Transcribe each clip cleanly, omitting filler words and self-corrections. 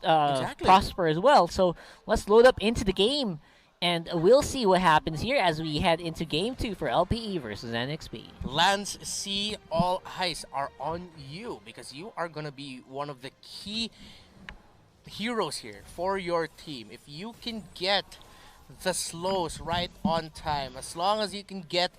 prosper as well. So let's load up into the game, and we'll see what happens here as we head into Game 2 for LPE versus NXP. Lance C, all eyes are on you because you are going to be one of the key heroes here for your team. If you can get the slows right on time, as long as you can get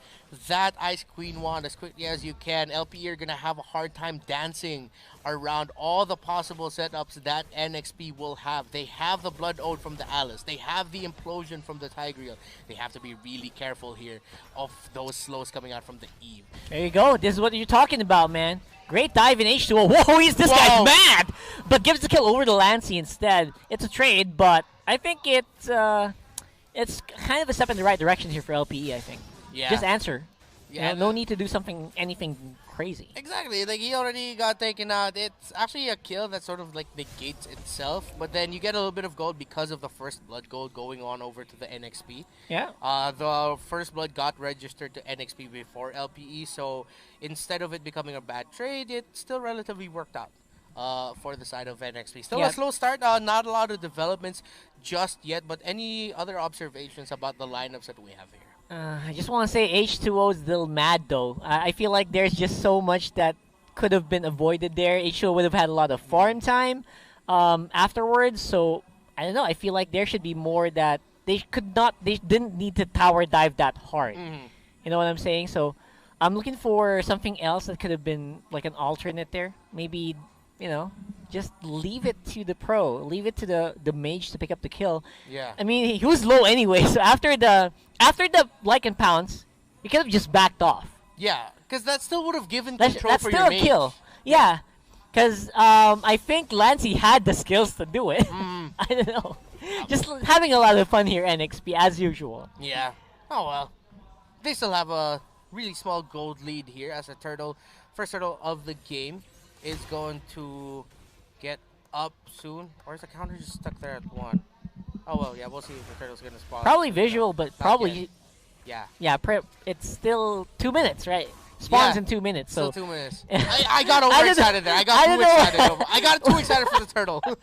that Ice Queen wand as quickly as you can, LPE are gonna have a hard time dancing around all the possible setups that NXP will have. They have the Blood Ode from the Alice, they have the Implosion from the Tigreal. They have to be really careful here of those slows coming out from the Eve. There you go. This is what you're talking about, man. Great dive in H2O. Whoa, this guy's mad! But gives the kill over to Lancey instead. It's a trade, but I think it's kind of a step in the right direction here for LPE, I think. Yeah. Just answer. Yeah. No need to do anything crazy. Exactly. Like, he already got taken out. It's actually a kill that sort of like negates itself, but then you get a little bit of gold because of the first blood gold going on over to the NXP. Yeah. The first blood got registered to NXP before LPE, so instead of it becoming a bad trade, it still relatively worked out. For the side of NXP. Still a slow start, not a lot of developments just yet, but any other observations about the lineups that we have here? I just want to say H2O is a little mad though. I feel like there's just so much that could have been avoided there. H2O would have had a lot of farm time afterwards, so I don't know. I feel like there should be more that they didn't need to tower dive that hard. You know what I'm saying? So I'm looking for something else that could have been like an alternate there. Maybe, you know, just leave it to the pro. Leave it to the mage to pick up the kill. Yeah. I mean, he was low anyway, so after the Lycan pounce, he could have just backed off. Yeah, because that still would have given control that's for still your a mage. kill. Yeah, because I think Lancey had the skills to do it. I don't know. Just having a lot of fun here, NXP, as usual. Yeah. Oh, well. They still have a really small gold lead here as a first turtle of the game is going to get up soon. Or is the counter just stuck there at 1? Oh, well, yeah, we'll see if the turtle's going to spawn. Probably visual, but probably... Yeah. Yeah, it's still 2 minutes, right? Spawns in 2 minutes. So still 2 minutes. I got overexcited there. I got too excited for the turtle. I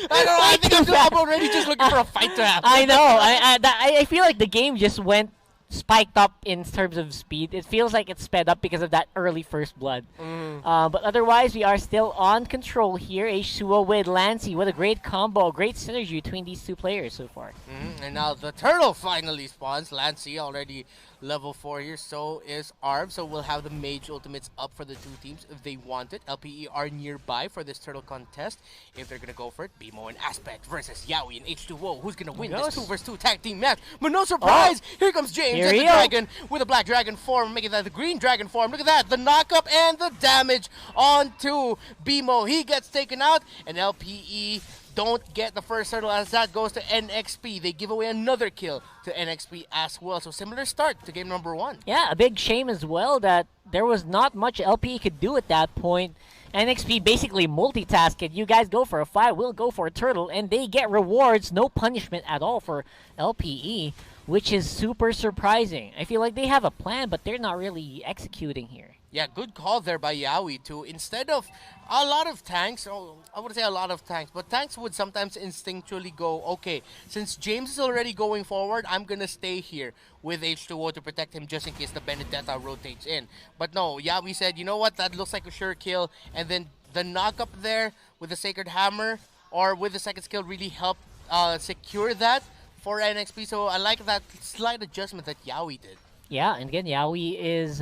don't know. I think I'm already just looking for a fight to happen. I know. I feel like the game just went spiked up in terms of speed. It feels like it's sped up because of that early first blood. But otherwise, we are still on control here. H2O with Lancey. What a great combo. Great synergy between these two players so far. And now the turtle finally spawns. Lancey already level 4 here. So is Arv. So we'll have the mage ultimates up for the two teams if they want it. LPE are nearby for this turtle contest. If they're going to go for it, BMO and Aspect versus Yaoi and H2O. Who's going to win this 2 versus 2 tag team match? But no surprise, here comes James and the dragon with a black dragon form, making that the green dragon form. Look at that, the knockup and the damage onto BMO. He gets taken out, and LPE don't get the first turtle as that goes to NXP. They give away another kill to NXP as well. So similar start to game number 1. Yeah, a big shame as well that there was not much LPE could do at that point. NXP basically multitasked. You guys go for a fight, we'll go for a turtle, and they get rewards, no punishment at all for LPE, which is super surprising. I feel like they have a plan, but they're not really executing here. Yeah, good call there by Yaoi too. Instead of a lot of tanks, I would say a lot of tanks, but tanks would sometimes instinctually go, okay, since James is already going forward, I'm going to stay here with H2O to protect him just in case the Benedetta rotates in. But no, Yaoi said, you know what, that looks like a sure kill, and then the knock up there with the Sacred Hammer or with the second skill really helped secure that for NXP. So I like that slight adjustment that Yaoi did. Yeah, and again, Yaoi is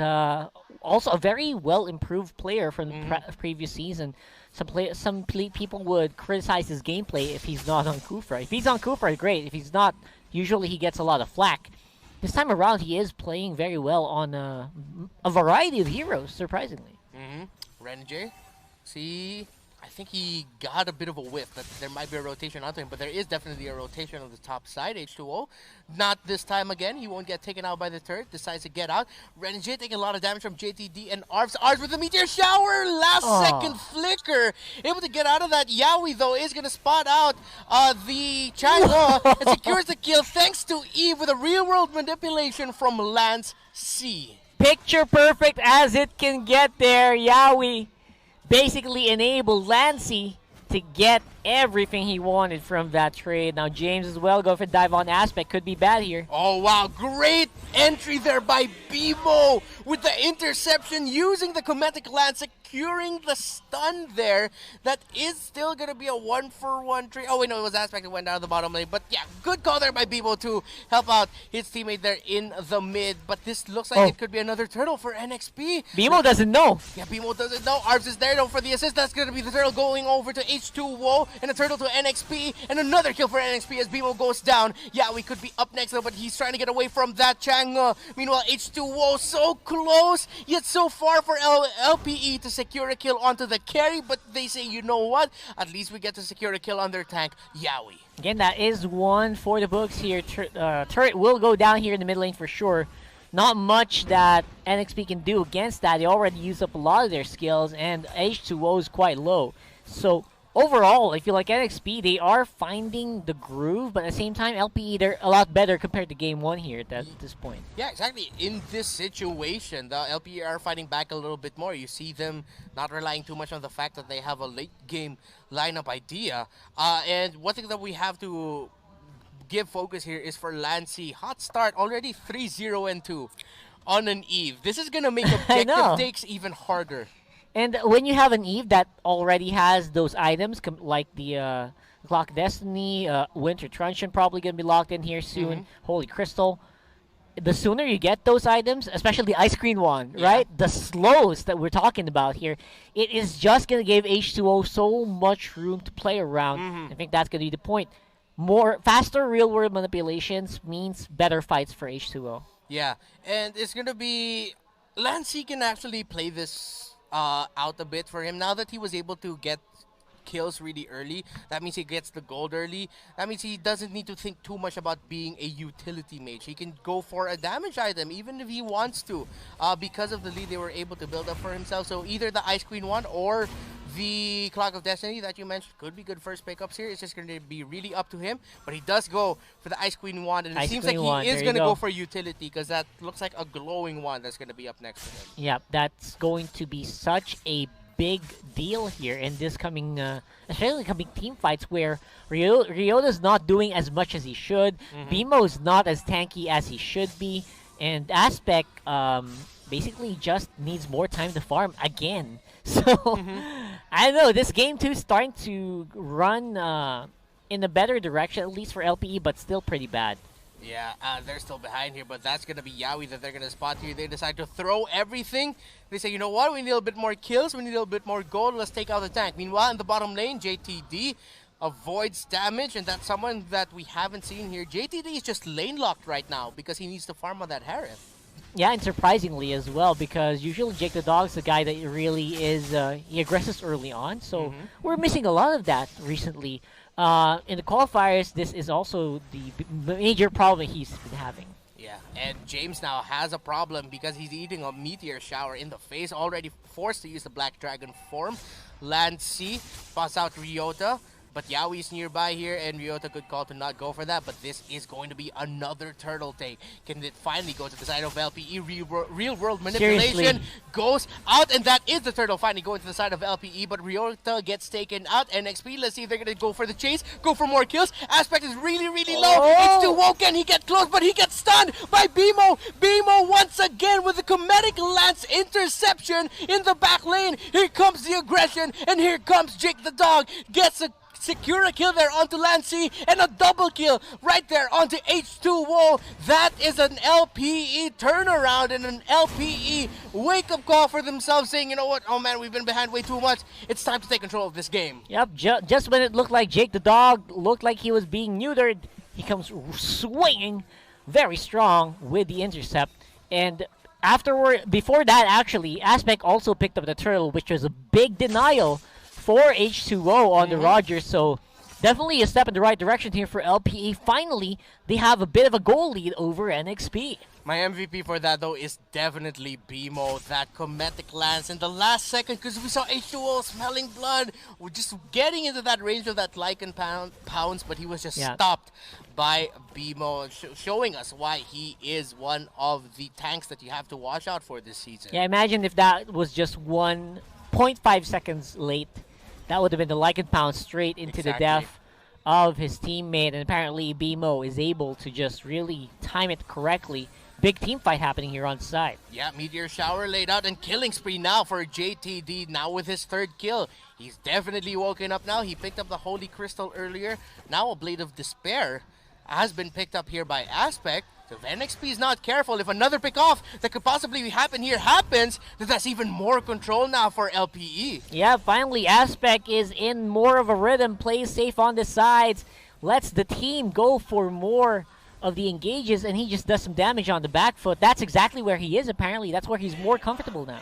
also a very well-improved player from the previous season. Some people would criticize his gameplay if he's not on Kufra. If he's on Kufra, great. If he's not, usually he gets a lot of flack. This time around, he is playing very well on a variety of heroes, surprisingly. Renjay, see, I think he got a bit of a whiff that there might be a rotation onto him, but there is definitely a rotation on the top side. H2O, not this time again. He won't get taken out by the turret. Decides to get out. Renjay taking a lot of damage from JTD and Arvs. Arvs with the meteor shower. Last second flicker. Able to get out of that. Yaoi, though, is going to spot out the Chango and secures the kill thanks to Eve with a real-world manipulation from Lance C. Picture perfect as it can get there. Yaoi basically enabled Lancey to get everything he wanted from that trade. Now James as well, go for dive on Aspect. Could be bad here. Oh, wow. Great entry there by BMO with the interception, using the Cometic Lance, securing the stun there. That is still going to be a 1-for-1 trade. Oh, wait, no, it was Aspect that went down the bottom lane. But yeah, good call there by BMO to help out his teammate there in the mid. But this looks like it could be another turtle for NXP. BMO doesn't know. Yeah, BMO doesn't know. Arbs is there though for the assist. That's going to be the turtle going over to H2O, and a turtle to NXP, and another kill for NXP as BMO goes down. Yeah, we could be up next though, but he's trying to get away from that Chang. Meanwhile, H2O so close, yet so far for LPE to secure a kill onto the carry, but they say, you know what? At least we get to secure a kill on their tank, Yaoi. Again, that is one for the books here. Turret will go down here in the mid lane for sure. Not much that NXP can do against that. They already used up a lot of their skills, and H2O is quite low. So overall, I feel like NXP, they are finding the groove, but at the same time, LPE, they're a lot better compared to Game 1 here at this point. Yeah, exactly. In this situation, the LPE are fighting back a little bit more. You see them not relying too much on the fact that they have a late game lineup idea. And one thing that we have to give focus here is for Lancy. Hot start, already 3-0-2 on an Eve. This is going to make objective takes even harder. And when you have an Eve that already has those items, like the Clock Destiny, Winter Truncheon probably going to be locked in here soon, Holy Crystal, the sooner you get those items, especially the Ice Cream one, right? The slows that we're talking about here, it is just going to give H2O so much room to play around. I think that's going to be the point. Faster real-world manipulations means better fights for H2O. Yeah, and it's going to be... Lancy can actually play this out a bit for him. Now that he was able to get kills really early, that means he gets the gold early. That means he doesn't need to think too much about being a utility mage. He can go for a damage item even if he wants to, because of the lead they were able to build up for himself. So either the Ice Queen one or the Clock of Destiny that you mentioned could be good first pickups here. It's just going to be really up to him. But he does go for the Ice Queen wand, and it seems like he is going to go for utility, because that looks like a glowing wand that's going to be up next to him. Yeah, that's going to be such a big deal here in this coming, especially coming team fights where Ryota's not doing as much as he should. BMO's not as tanky as he should be, and Aspect basically just needs more time to farm again. So I don't know, this game 2 is starting to run in a better direction, at least for LPE, but still pretty bad. Yeah, they're still behind here, but that's going to be Yaoi that they're going to spot here. They decide to throw everything. They say, you know what, we need a little bit more kills, we need a little bit more gold, let's take out the tank. Meanwhile, in the bottom lane, JTD avoids damage, and that's someone that we haven't seen here. JTD is just lane locked right now because he needs to farm on that Harith. Yeah, and surprisingly as well, because usually Jake the Dog's the guy that really is, he aggresses early on, so we're missing a lot of that recently. In the qualifiers, this is also the major problem he's been having. Yeah, and James now has a problem because he's eating a meteor shower in the face, already forced to use the Black Dragon form. Lancy spots out Ryota, but Yaoi's nearby here, and Ryota could call to not go for that, but this is going to be another turtle take. Can it finally go to the side of LPE? Real world manipulation Seriously. goes out, and that is the turtle finally going to the side of LPE, but Ryota gets taken out. NXP, let's see if they're going to go for the chase, go for more kills. Aspect is really, really low. H2O, can he get close, but he gets stunned by BMO. BMO once again with the Cometic Lance interception in the back lane. Here comes the aggression, and here comes Jake the Dog. Gets a secure a kill there onto Lancy, and a double kill right there onto H2O. That is an LPE turnaround and an LPE wake-up call for themselves, saying, you know what, oh man, we've been behind way too much. It's time to take control of this game. Yep, just when it looked like Jake the Dog looked like he was being neutered, he comes swinging very strong with the intercept. And before that, actually, Aspect also picked up the turtle, which was a big denial for H2O on the Rogers, so definitely a step in the right direction here for LPE. Finally, they have a bit of a goal lead over NXP. My MVP for that, though, is definitely BMO. That Cometic Lance in the last second, because we saw H2O smelling blood. We're just getting into that range of that Lycan pounds, but he was just stopped by BMO, showing us why he is one of the tanks that you have to watch out for this season. Yeah, imagine if that was just 1.5 seconds late. That would have been the like and pound straight into the death of his teammate, and apparently BMO is able to just really time it correctly. Big team fight happening here on side. Yeah, Meteor Shower laid out and killing spree now for JTD, now with his 3rd kill. He's definitely woken up now. He picked up the Holy Crystal earlier. Now a Blade of Despair has been picked up here by Aspect. So if NXP is not careful, if another pick off that could possibly happen here happens, then that's even more control now for LPE. Yeah, finally Aspect is in more of a rhythm, plays safe on the sides, lets the team go for more of the engages, and he just does some damage on the back foot. That's exactly where he is, apparently. That's where he's more comfortable now.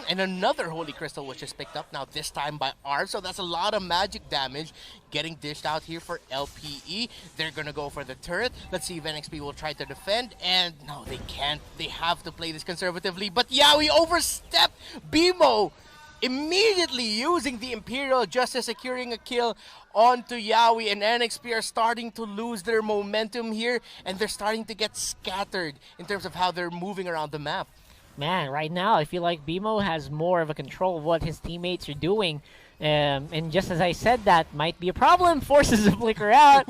And another Holy Crystal which is picked up now, this time by Arv. So that's a lot of magic damage getting dished out here for LPE. They're going to go for the turret. Let's see if NXP will try to defend. And no, they can't. They have to play this conservatively. But yeah, we overstepped. BMO immediately using the Imperial Justice, securing a kill onto Yawi, and NXP are starting to lose their momentum here, and they're starting to get scattered in terms of how they're moving around the map. Man, right now I feel like BMO has more of a control of what his teammates are doing. And just as I said, that might be a problem. Forces to flicker out.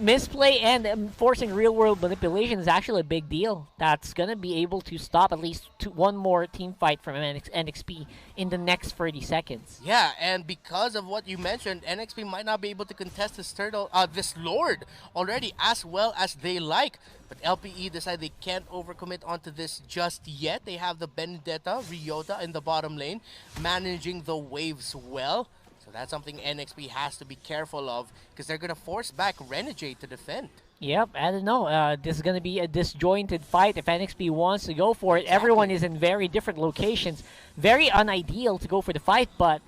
Misplay and forcing real-world manipulation is actually a big deal. That's going to be able to stop at least one more team fight from NXP in the next 30 seconds. Yeah, and because of what you mentioned, NXP might not be able to contest this Lord already as well as they like. But LPE decide they can't overcommit onto this just yet. They have the Benedetta, Ryota in the bottom lane, managing the waves well. So that's something NXP has to be careful of, because they're going to force back Renegade to defend. Yep, I don't know. This is going to be a disjointed fight if NXP wants to go for it. Exactly. Everyone is in very different locations. Very unideal to go for the fight, but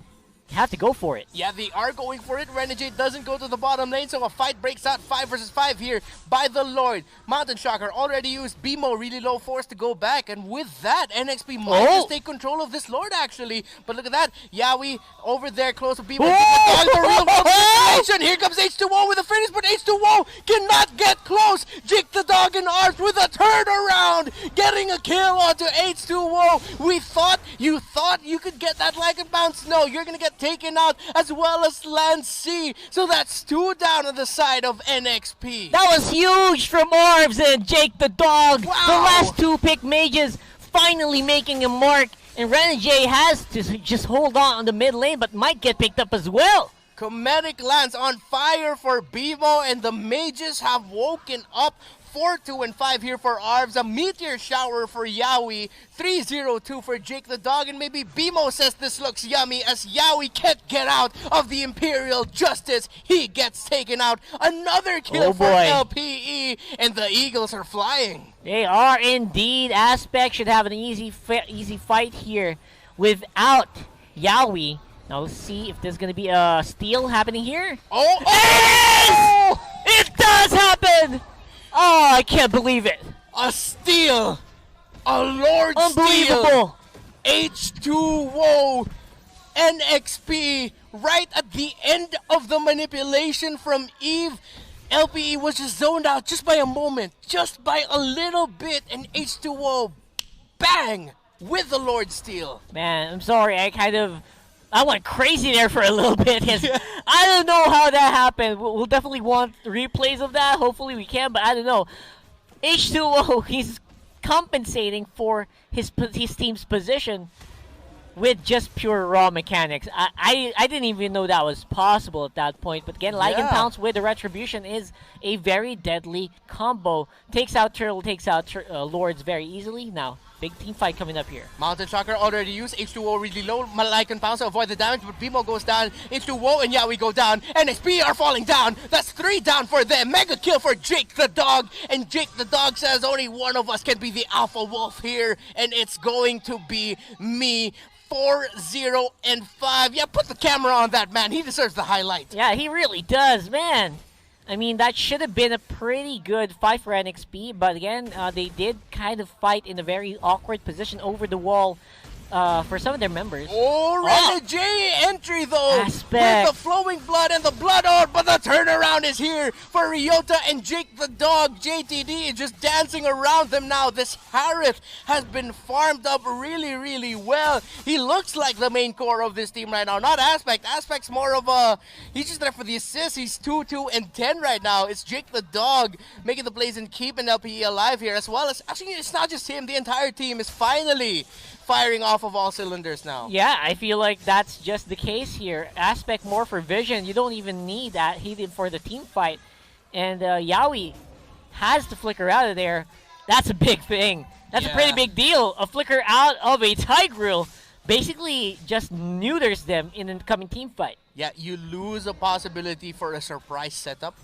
have to go for it. Yeah, they are going for it. Renegade doesn't go to the bottom lane, so a fight breaks out 5 versus 5 here by the Lord. Mountain Shocker already used BMO, really low force to go back, and with that, NXP might just take control of this Lord actually. But look at that, Yawi over there close to BMO. The real world. Here comes H2O with a finish, but H2O cannot get close. Jake the Dog and Arch with a turnaround, getting a kill onto H2O. You thought you could get that like and bounce. No, you're gonna get taken out, as well as Lancey. So that's 2 down on the side of NXP. That was huge from Orbs and Jake the Dog. Wow. The last 2 pick mages finally making a mark, and Renegade has to just hold on the mid lane, but might get picked up as well. Comedic lands on fire for BMO, and the mages have woken up. 4-2 and 5 here for Arvs, a Meteor Shower for Yawi, 3-0-2 for Jake the Dog, and maybe BMO says this looks yummy as Yawi can't get out of the Imperial Justice. He gets taken out. Another kill for LPE, and the Eagles are flying. They are indeed. Aspect should have an easy fight here without Yawi. Now let's see if there's going to be a steal happening here. Oh! It does happen! Oh, I can't believe it. A steal! A Lord Unbelievable! Steal! H2O! NXP right at the end of the manipulation from Eve. LPE was just zoned out just by a moment, just by a little bit, and H2O, bang, with the Lord Steal. Man, I'm sorry, I went crazy there for a little bit. I don't know how that happened. We'll definitely want replays of that. Hopefully we can, but I don't know. H2O, he's compensating for his team's position with just pure raw mechanics. I didn't even know that was possible at that point. But again, Lycan Pounce with the Retribution is a very deadly combo. Takes out Turtle, takes out Lords very easily. Now, big team fight coming up here. Mountain Shocker already used. H2O really low. Lycan Pounce to avoid the damage, but BMO goes down. H2O and Yawi go down. NXP are falling down. That's 3 down for them. Mega kill for Jake the Dog. And Jake the Dog says only one of us can be the Alpha Wolf here, and it's going to be me. 4-0 and 5. Yeah, put the camera on that man. He deserves the highlight. Yeah, he really does, man. I mean, that should have been a pretty good fight for NXP, but again, they did kind of fight in a very awkward position over the wall. for some of their members. Oh, Renna J entry though, Aspect. with the flowing blood and the blood out, but the turnaround is here for Ryota and Jake the dog. JTD is just dancing around them now. This Harith has been farmed up really, really well. He looks like the main core of this team right now, not Aspect. Aspect's more of a, he's just there for the assist. He's 2, 2, and 10 right now. It's Jake the dog making the plays and keeping LPE alive here, as well as, actually it's not just him, the entire team is finally firing off of all cylinders now. Yeah, I feel like that's just the case here. Aspect more for vision. You don't even need that heated for the team fight. And Yaoi has to flicker out of there. That's a big thing. That's a pretty big deal. A flicker out of a Tigreal basically just neuters them in the coming team fight. Yeah, you lose a possibility for a surprise setup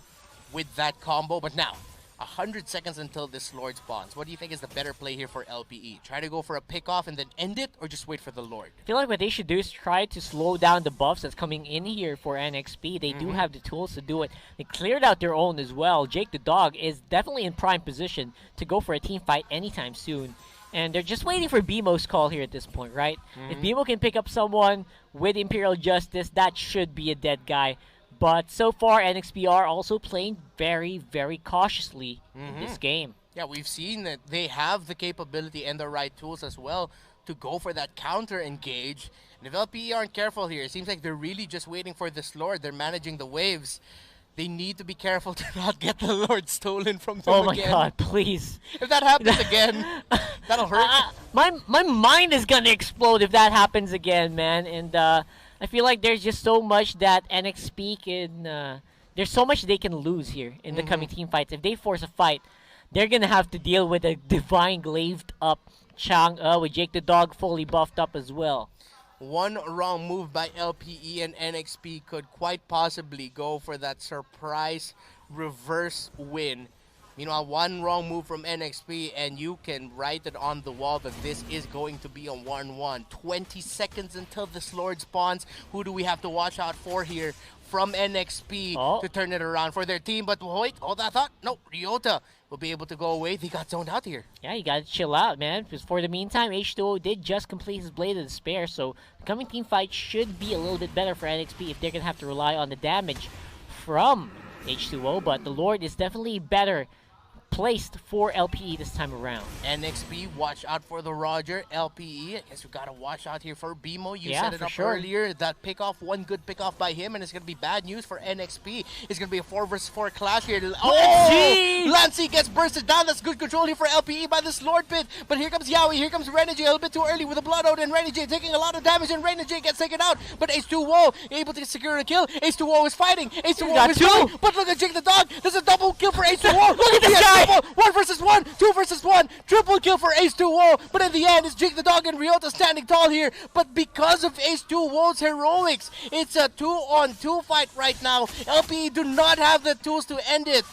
with that combo, but now 100 seconds until this Lord spawns. What do you think is the better play here for LPE? Try to go for a pick off and then end it, or just wait for the Lord? I feel like what they should do is try to slow down the buffs that's coming in here for NXP. They do have the tools to do it. They cleared out their own as well. Jake the dog is definitely in prime position to go for a team fight anytime soon. And they're just waiting for BMO's call here at this point, right? If BMO can pick up someone with Imperial Justice, that should be a dead guy. But so far, NXP are also playing very, very cautiously in this game. Yeah, we've seen that they have the capability and the right tools as well to go for that counter engage. And if LPE aren't careful here, it seems like they're really just waiting for this Lord. They're managing the waves. They need to be careful to not get the Lord stolen from them again. Oh my god, please. If that happens again, that'll hurt. My mind is gonna explode if that happens again, man. And I feel like there's just so much that NXP can... there's so much they can lose here in the coming team fights. If they force a fight, they're gonna have to deal with a divine glaived up Chang'e with Jake the dog fully buffed up as well. One wrong move by LPE and NXP could quite possibly go for that surprise reverse win. Meanwhile, one wrong move from NXP and you can write it on the wall that this is going to be a 1-1. 20 seconds until this Lord spawns. Who do we have to watch out for here from NXP to turn it around for their team? But wait, hold that thought. No, Ryota will be able to go away. They got zoned out here. Yeah, you gotta chill out, man. Because for the meantime, H2O did just complete his Blade of Despair, so the coming team fight should be a little bit better for NXP if they're gonna have to rely on the damage from H2O. But the Lord is definitely better placed for LPE this time around. NXP, watch out for the Roger. LPE, I guess we gotta watch out here for BMO. You Yeah, set it for up sure. earlier. That pickoff, one good pickoff by him, and it's gonna be bad news for NXP. It's gonna be a 4 versus 4 clash here. Oh! Lancey gets bursted down. That's good control here for LPE by this Lord pit. But here comes Yaoi. Here comes Renna J a little bit too early with a blood out, and Renna J taking a lot of damage, and Renna J gets taken out. But H2O able to secure a kill. H2O is fighting. H2O is fighting. But look at Jake the dog. There's a double kill for H2O. Look at this guy. 1 versus 1, 2 versus 1, triple kill for H2O, but in the end, it's Jake the dog and Ryota standing tall here. But because of H2O's heroics, it's a 2-on-2 fight right now. LPE do not have the tools to end it.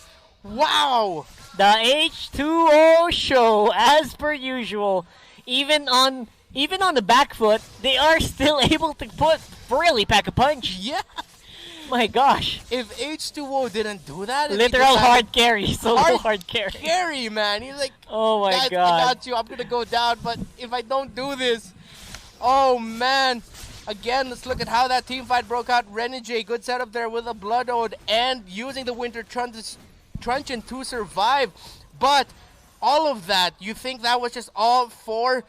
Wow! The H2O show, as per usual, even on the back foot, they are still able to really pack a punch. Yeah! My gosh. If H2O didn't do that... Literal hard carry. Solo hard carry. Carry, man. He's like, oh my guys, god. I got you. I'm going to go down, but if I don't do this... Oh, man. Again, let's look at how that team fight broke out. Renna J, good setup there with a Blood Ode and using the Winter Truncheon to survive. But all of that, you think that was just all for...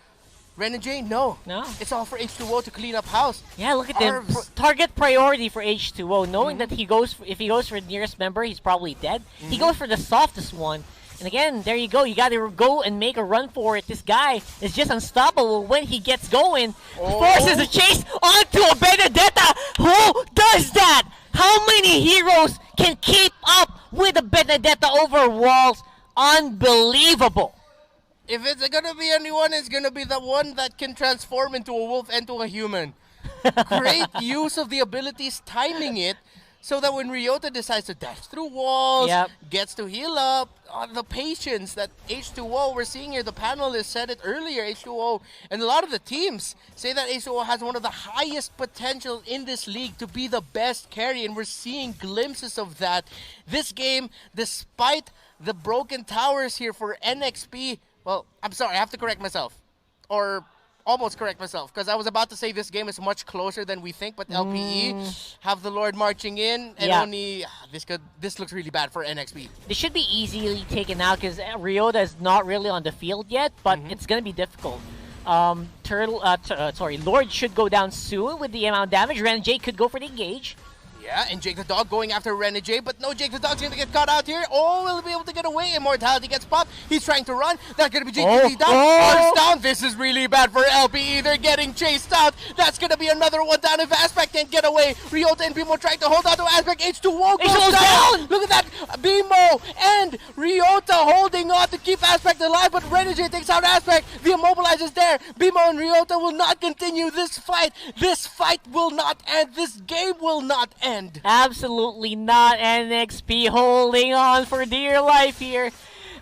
Renna J? No. It's all for H2O to clean up house. Yeah, look at them. Target priority for H2O, knowing that if he goes for the nearest member, he's probably dead. He goes for the softest one. And again, there you go. You got to go and make a run for it. This guy is just unstoppable when he gets going. Forces a chase onto a Benedetta. Who does that? How many heroes can keep up with a Benedetta over walls? Unbelievable. If it's gonna be anyone, it's gonna be the one that can transform into a wolf and to a human. Great use of the abilities, timing it, so that when Ryota decides to dash through walls, gets to heal up, the patience that H2O, we're seeing here, the panelists said it earlier, H2O, and a lot of the teams say that H2O has one of the highest potential in this league to be the best carry, and we're seeing glimpses of that. This game, despite the broken towers here for NXP, well, I'm sorry, I have to correct myself. Or almost correct myself because I was about to say this game is much closer than we think, but LPE have the Lord marching in, and only this looks really bad for NXP. This should be easily taken out because Ryota is not really on the field yet, but it's gonna be difficult. Lord should go down soon with the amount of damage. Renjay could go for the engage. Yeah, and Jake the Dog going after Renegade, but no, Jake the Dog's going to get caught out here. Oh, will he be able to get away? Immortality gets popped. He's trying to run. That's going to be Jake the Dog. Arms down. This is really bad for LPE. They're getting chased out. That's going to be another one down if Aspect can't get away. Ryota and Bimo trying to hold on to Aspect. H2O goes down. Look at that. Bimo and Ryota holding on to keep Aspect alive, but Renegade takes out Aspect. The Immobilize is there. Bimo and Ryota will not continue this fight. This fight will not end. This game will not end. Absolutely not. NXP holding on for dear life here.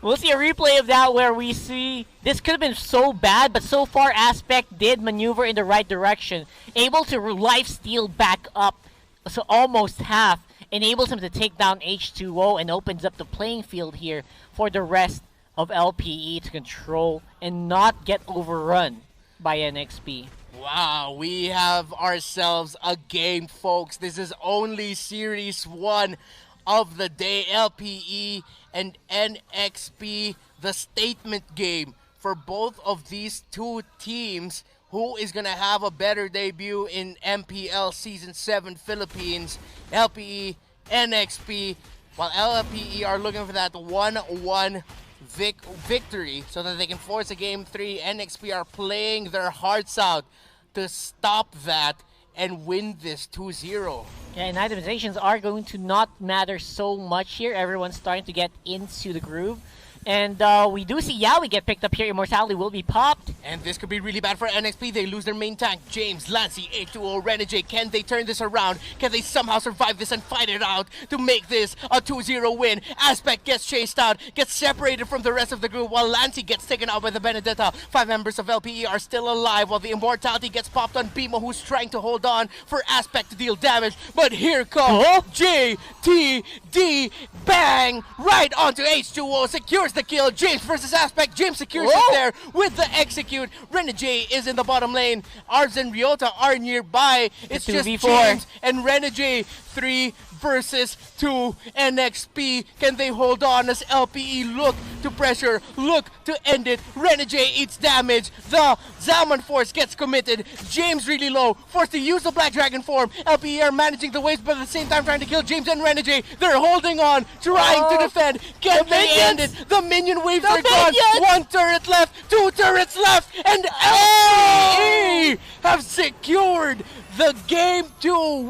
We'll see a replay of that where we see this could have been so bad, but so far Aspect did maneuver in the right direction, able to life steal back up, so almost half, enables him to take down H2O and opens up the playing field here for the rest of LPE to control and not get overrun by NXP. Wow, we have ourselves a game, folks. This is only Series 1 of the day. LPE and NXP, the statement game for both of these two teams. Who is going to have a better debut in MPL Season 7 Philippines? LPE, NXP, while LPE are looking for that 1-1 victory so that they can force a Game 3. NXP are playing their hearts out to stop that and win this 2-0. Yeah, and itemizations are going to not matter so much here. Everyone's starting to get into the groove. And we do see Yaoi get picked up here. Immortality will be popped. And this could be really bad for NXP. They lose their main tank. James, Lancy, H2O, Renegade. Can they turn this around? Can they somehow survive this and fight it out to make this a 2-0 win? Aspect gets chased out, gets separated from the rest of the group, while Lancy gets taken out by the Benedetta. 5 members of LPE are still alive, while the Immortality gets popped on Bimo, who's trying to hold on for Aspect to deal damage. But here comes JTD. Bang! Right onto H2O. Secures the kill. James versus Aspect. James secures it there with the execute. Renegade is in the bottom lane. Arbs and Ryota are nearby. It's just James and Renegade. 3 versus 2. NXP, can they hold on as LPE look to pressure, look to end it? Renegade eats damage. The Zalman Force gets committed. James really low, forced to use the Black Dragon form. LPE are managing the waves, but at the same time trying to kill James and Renegade. They're holding on, trying to defend. Can they end it? The minion waves are gone. 1 turret left, 2 turrets left, and LPE have secured the game to win.